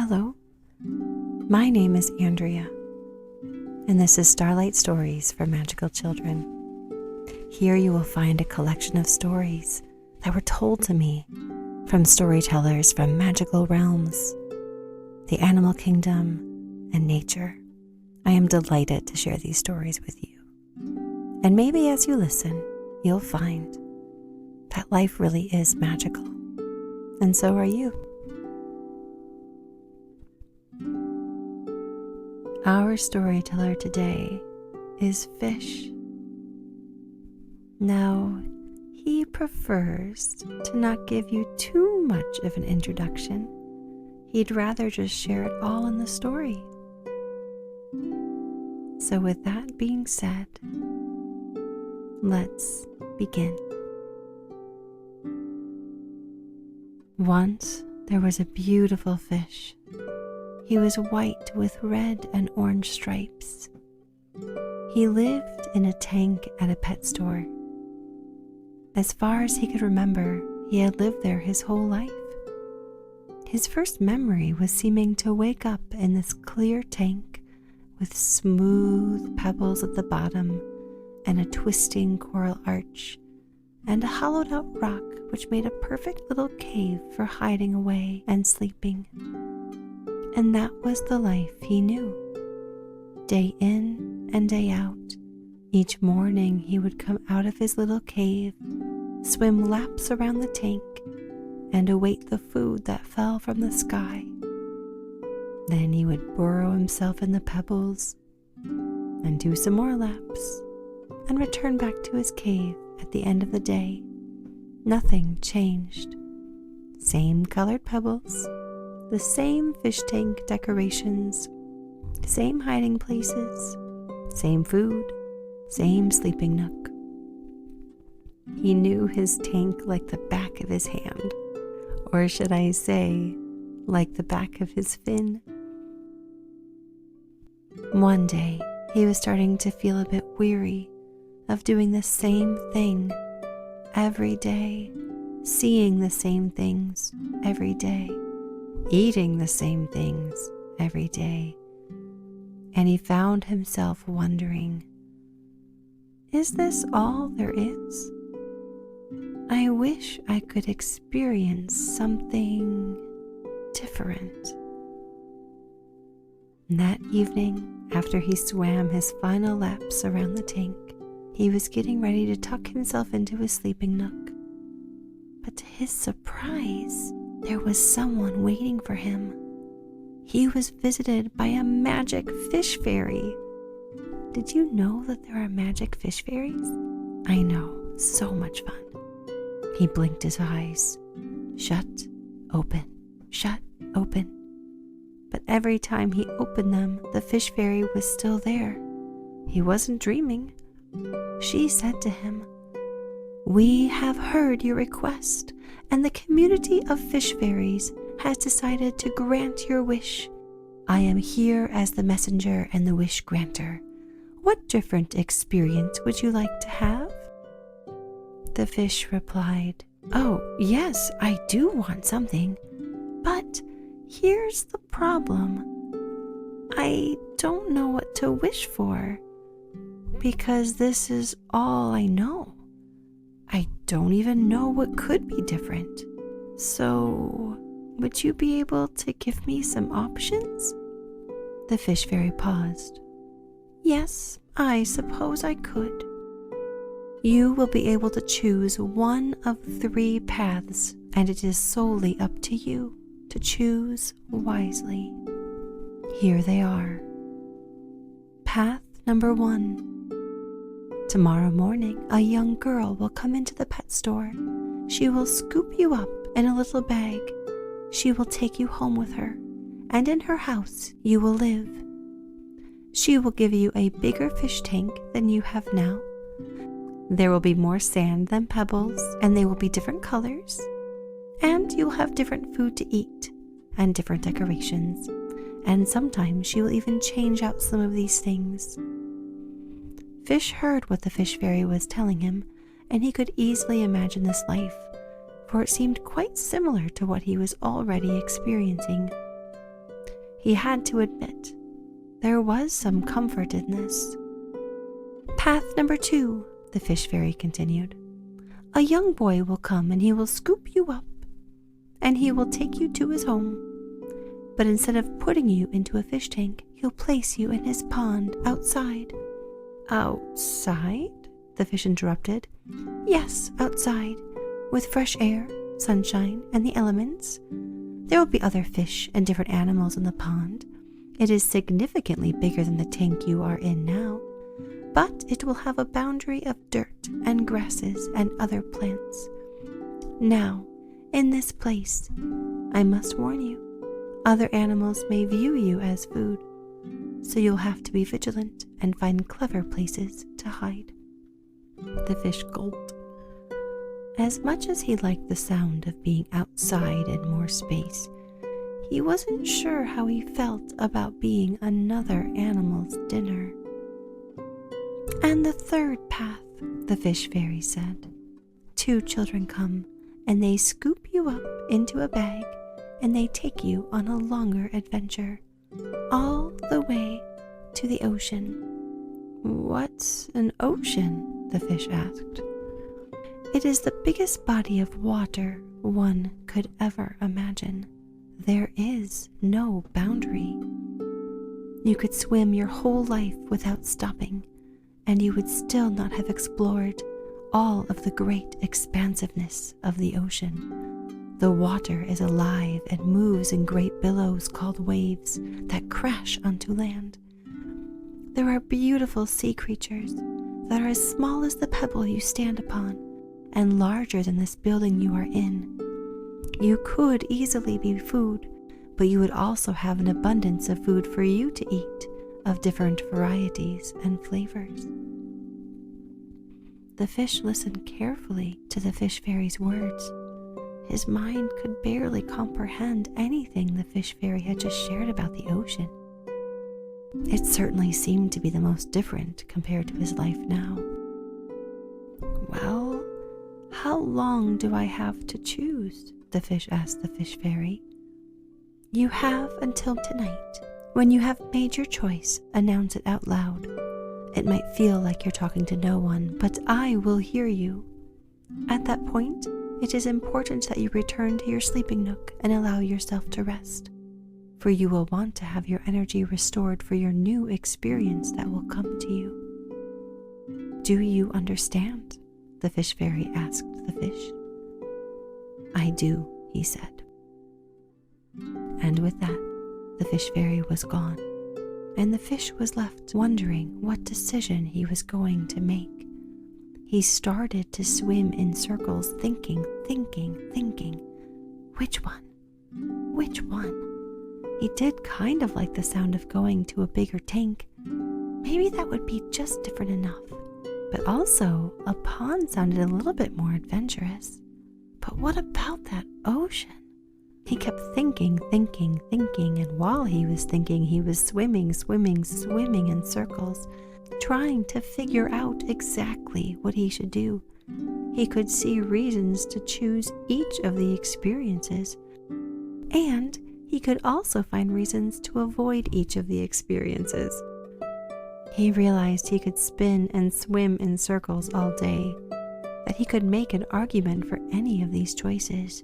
Hello, my name is Andrea, and this is Starlight Stories for Magical Children. Here you will find a collection of stories that were told to me from storytellers from magical realms, the animal kingdom, and nature. I am delighted to share these stories with you. And maybe as you listen, you'll find that life really is magical, and so are you. Our storyteller today is Fish. Now, he prefers to not give you too much of an introduction. He'd rather just share it all in the story. So with that being said, let's begin. Once there was a beautiful fish. He was white with red and orange stripes. He lived in a tank at a pet store. As far as he could remember, he had lived there his whole life. His first memory was seeming to wake up in this clear tank with smooth pebbles at the bottom and a twisting coral arch and a hollowed out rock which made a perfect little cave for hiding away and sleeping. And that was the life he knew. Day in and day out, each morning he would come out of his little cave, swim laps around the tank, and await the food that fell from the sky. Then he would burrow himself in the pebbles and do some more laps and return back to his cave at the end of the day. Nothing changed. Same colored pebbles, the same fish tank decorations, same hiding places, same food, same sleeping nook. He knew his tank like the back of his hand, or should I say, like the back of his fin. One day, he was starting to feel a bit weary of doing the same thing every day, seeing the same things every day, eating the same things every day. And he found himself wondering, is this all there is? I wish I could experience something different. And that evening, after he swam his final laps around the tank, he was getting ready to tuck himself into his sleeping nook. But to his surprise, there was someone waiting for him. He was visited by a magic fish fairy. Did you know that there are magic fish fairies? I know, so much fun. He blinked his eyes. Shut, open, shut, open. But every time he opened them, the fish fairy was still there. He wasn't dreaming. She said to him, "We have heard your request, and the community of fish fairies has decided to grant your wish. I am here as the messenger and the wish granter. What different experience would you like to have?" The fish replied, "Oh, yes, I do want something, but here's the problem. I don't know what to wish for, because this is all I know. I don't even know what could be different. So, would you be able to give me some options?" The fish fairy paused. "Yes, I suppose I could. You will be able to choose one of 3 paths, and it is solely up to you to choose wisely. Here they are. Path number 1. Tomorrow morning, a young girl will come into the pet store. She will scoop you up in a little bag. She will take you home with her, and in her house you will live. She will give you a bigger fish tank than you have now. There will be more sand than pebbles, and they will be different colors. And you'll have different food to eat, and different decorations. And sometimes she will even change out some of these things." Fish heard what the fish fairy was telling him, and he could easily imagine this life, for it seemed quite similar to what he was already experiencing. He had to admit there was some comfort in this. Path number 2, the fish fairy continued. A young boy will come and he will scoop you up and he will take you to his home. But instead of putting you into a fish tank, he'll place you in his pond outside. Outside? The fish interrupted. Yes, outside, with fresh air, sunshine, and the elements. There will be other fish and different animals in the pond. It is significantly bigger than the tank you are in now, but it will have a boundary of dirt and grasses and other plants. Now, in this place, I must warn you, other animals may view you as food, so you'll have to be vigilant and find clever places to hide. The fish gulped. As much as he liked the sound of being outside in more space, he wasn't sure how he felt about being another animal's dinner. And the third path, the fish fairy said. 2 children come, and they scoop you up into a bag, and they take you on a longer adventure, all the way to the ocean. What's an ocean? The fish asked. It is the biggest body of water one could ever imagine. There is no boundary. You could swim your whole life without stopping, and you would still not have explored all of the great expansiveness of the ocean. The water is alive and moves in great billows called waves that crash onto land. There are beautiful sea creatures that are as small as the pebble you stand upon and larger than this building you are in. You could easily be food, but you would also have an abundance of food for you to eat of different varieties and flavors. The fish listened carefully to the fish fairy's words. His mind could barely comprehend anything the fish fairy had just shared about the ocean. It certainly seemed to be the most different compared to his life now. Well, how long do I have to choose? The fish asked the fish fairy. You have until tonight. When you have made your choice, announce it out loud. It might feel like you're talking to no one, but I will hear you. At that point, it is important that you return to your sleeping nook and allow yourself to rest, for you will want to have your energy restored for your new experience that will come to you. Do you understand? The fish fairy asked the fish. I do, he said. And with that, the fish fairy was gone, and the fish was left wondering what decision he was going to make. He started to swim in circles, thinking. Which one? Which one? He did kind of like the sound of going to a bigger tank. Maybe that would be just different enough. But also, a pond sounded a little bit more adventurous. But what about that ocean? He kept thinking, and while he was thinking, he was swimming in circles, trying to figure out exactly what he should do. He could see reasons to choose each of the experiences, and he could also find reasons to avoid each of the experiences. He realized he could spin and swim in circles all day, that he could make an argument for any of these choices,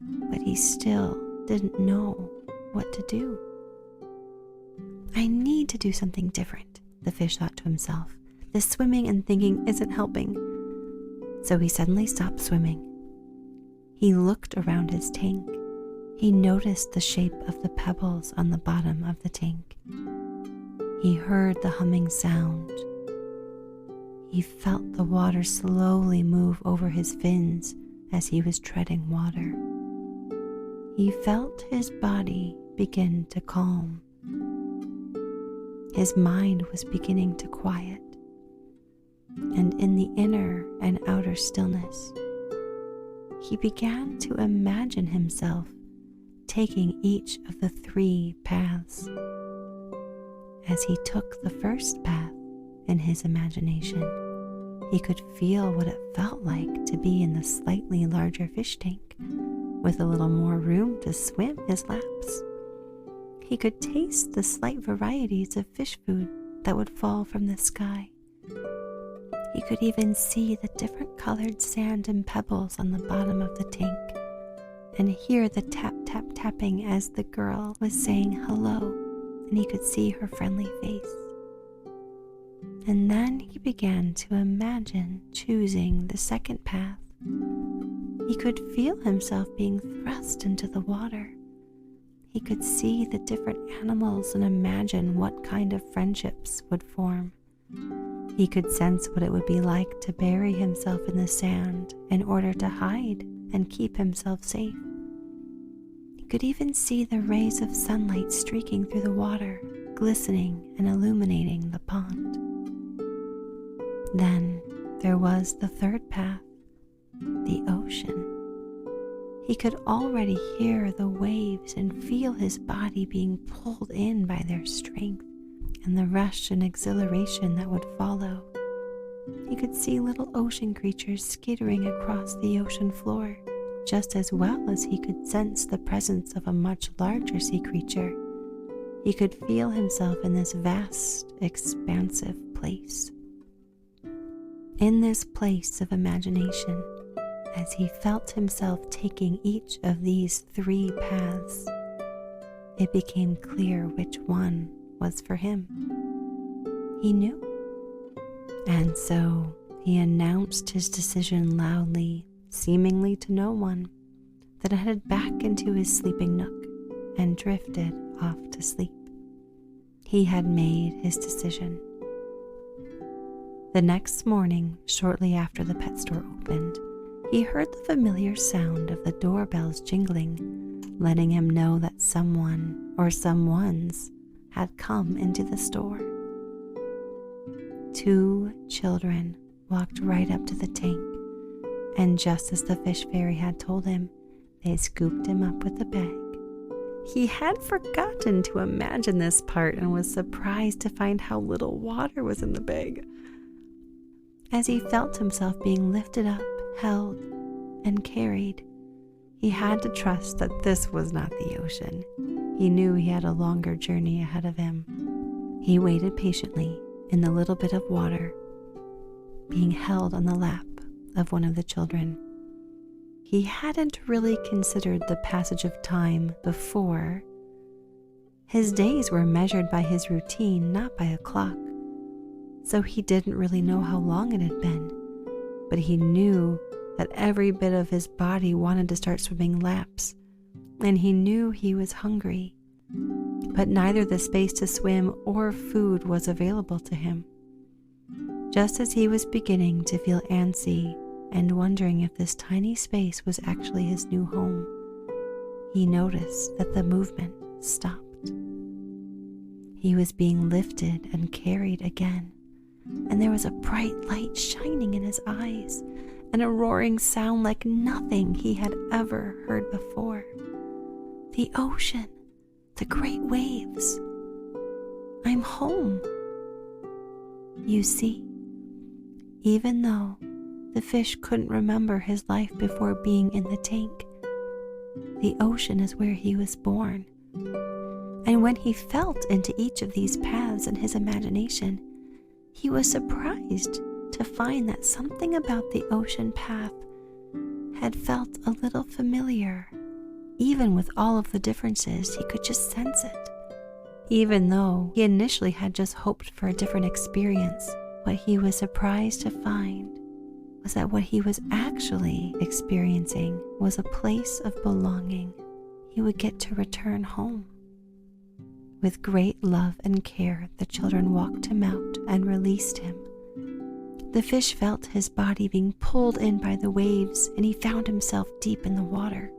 but he still didn't know what to do. I need to do something different, the fish thought to himself. This swimming and thinking isn't helping. So he suddenly stopped swimming. He looked around his tank. He noticed the shape of the pebbles on the bottom of the tank. He heard the humming sound. He felt the water slowly move over his fins as he was treading water. He felt his body begin to calm. His mind was beginning to quiet, and in the inner and outer stillness, he began to imagine himself taking each of the 3 paths. As he took the first path in his imagination, he could feel what it felt like to be in the slightly larger fish tank with a little more room to swim his laps. he could taste the slight varieties of fish food that would fall from the sky. He could even see the different colored sand and pebbles on the bottom of the tank, and hear the tap tap tapping as the girl was saying hello, and he could see her friendly face. And then he began to imagine choosing the second path. He could feel himself being thrust into the water. He could see the different animals and imagine what kind of friendships would form. He could sense what it would be like to bury himself in the sand in order to hide and keep himself safe. He could even see the rays of sunlight streaking through the water, glistening and illuminating the pond. Then there was the third path, the ocean. He could already hear the waves and feel his body being pulled in by their strength and the rush and exhilaration that would follow. He could see little ocean creatures skittering across the ocean floor, just as well as he could sense the presence of a much larger sea creature. He could feel himself in this vast, expansive place. In this place of imagination, as he felt himself taking each of these 3 paths, it became clear which one was for him. He knew. And so he announced his decision loudly, seemingly to no one, then headed back into his sleeping nook and drifted off to sleep. He had made his decision. The next morning, shortly after the pet store opened, he heard the familiar sound of the doorbells jingling, letting him know that someone or someones had come into the store. 2 children walked right up to the tank, and just as the fish fairy had told him, they scooped him up with the bag. He had forgotten to imagine this part and was surprised to find how little water was in the bag. As he felt himself being lifted up, held, and carried, he had to trust that this was not the ocean. He knew he had a longer journey ahead of him. He waited patiently in the little bit of water, being held on the lap of one of the children. He hadn't really considered the passage of time before. His days were measured by his routine, not by a clock. So he didn't really know how long it had been, but he knew that every bit of his body wanted to start swimming laps, and he knew he was hungry, but neither the space to swim or food was available to him. Just as he was beginning to feel antsy and wondering if this tiny space was actually his new home, he noticed that the movement stopped. He was being lifted and carried again, and there was a bright light shining in his eyes and a roaring sound like nothing he had ever heard before. The ocean, the great waves. I'm home. You see, even though the fish couldn't remember his life before being in the tank, the ocean is where he was born. And when he felt into each of these paths in his imagination, he was surprised to find that something about the ocean path had felt a little familiar. Even with all of the differences, he could just sense it. Even though he initially had just hoped for a different experience, what he was surprised to find was that what he was actually experiencing was a place of belonging. He would get to return home. With great love and care, the children walked him out and released him. The fish felt his body being pulled in by the waves, and he found himself deep in the water.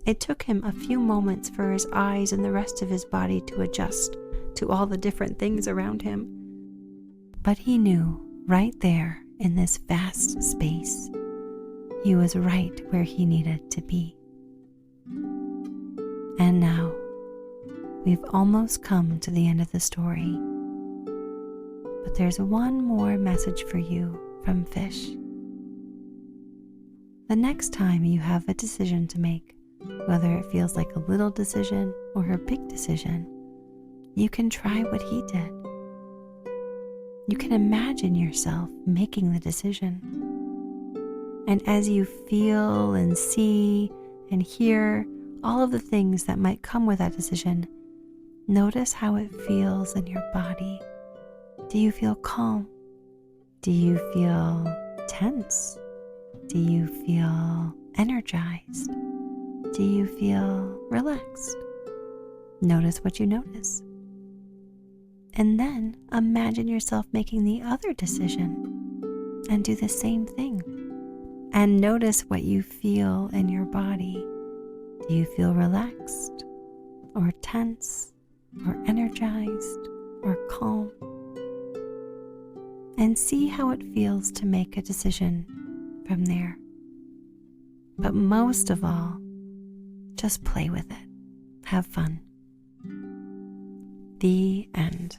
It took him a few moments for his eyes and the rest of his body to adjust to all the different things around him. But he knew right there in this vast space, he was right where he needed to be. And now, we've almost come to the end of the story. But there's one more message for you from Fish. The next time you have a decision to make, Whether it feels like a little decision or a big decision, you can try what he did. You can imagine yourself making the decision. And as you feel and see and hear all of the things that might come with that decision, notice how it feels in your body. Do you feel calm? Do you feel tense? Do you feel energized? Do you feel relaxed? Notice what you notice. And then imagine yourself making the other decision and do the same thing. And notice what you feel in your body. Do you feel relaxed or tense or energized or calm? And see how it feels to make a decision from there. But most of all, just play with it. Have fun. The end.